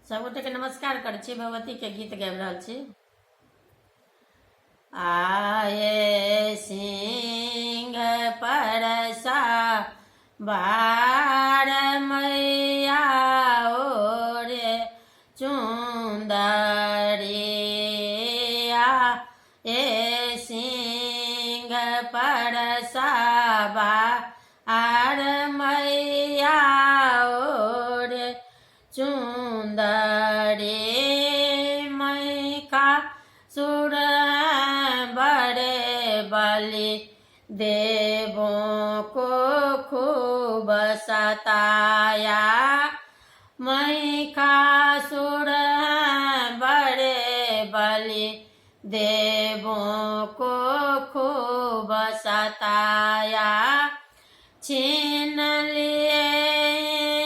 सबगोटे के नमस्कार कर छी। भगवती के गीत गाबि रहल छी। आये सिंह परसा बार मैया ओरे चुंदरिया ए सिंह परसा बार मैया ओरे चुंदरी मैका सुर बड़े बलि देवों को खूब सताया। मैका सुर बड़े बलि देवों को खूब सताया। छीन लिए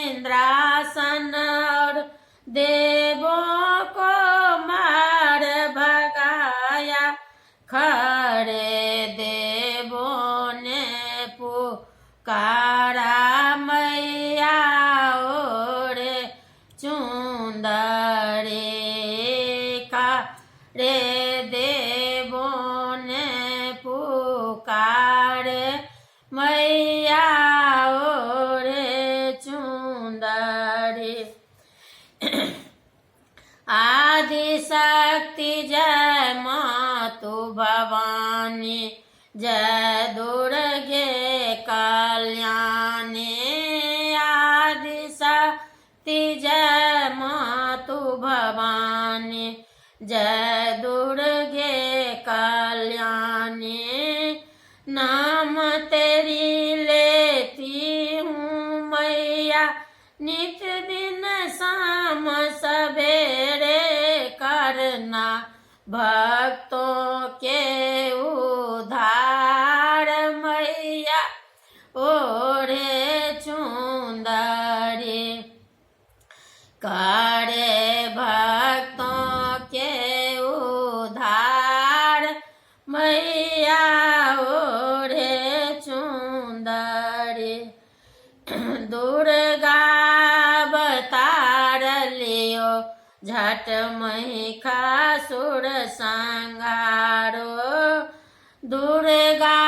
इंद्रासन और देवों को मार भगाया। खड़े देवों ने पुकारा मैया ओरे चुंदरी का रे देवों ने पुकारे मैया ओरे चुंदरी। आदि शक्ति जय मातु भवानी जय दुर्गे कल्याणी। आदि शक्ति जय मातु भवानी जय दुर्गे कल्याणी। नाम तेरी लेती हूँ मैया नित दिन शाम सवेरे। करना भक्तों के उद्धार मैया ओरे चुंदरी। करे भक्तों के उद्धार मैया ओरे चुंदरी। दुर्गा अवतार लियो झट महिषासुर संहारो। दुर्गा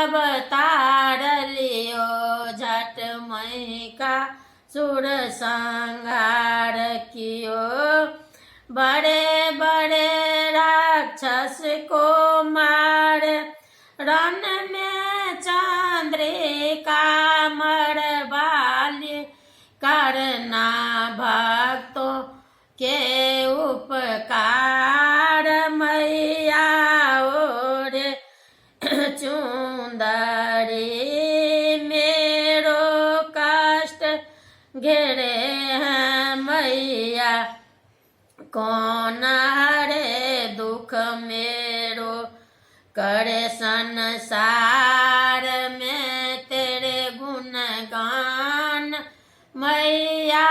अवतार लियो झट महिषासुर संहार कियो। बड़े बड़े राक्षस को मार रण में चंद्रिका मरवाली। करना भक्तों के उपकार मैया ओरे चुंदरी। मेरो कष्ट घेरे हैं मैया कौन हरे दुख मेरो। करे संसार में तेरे गुणगान मैया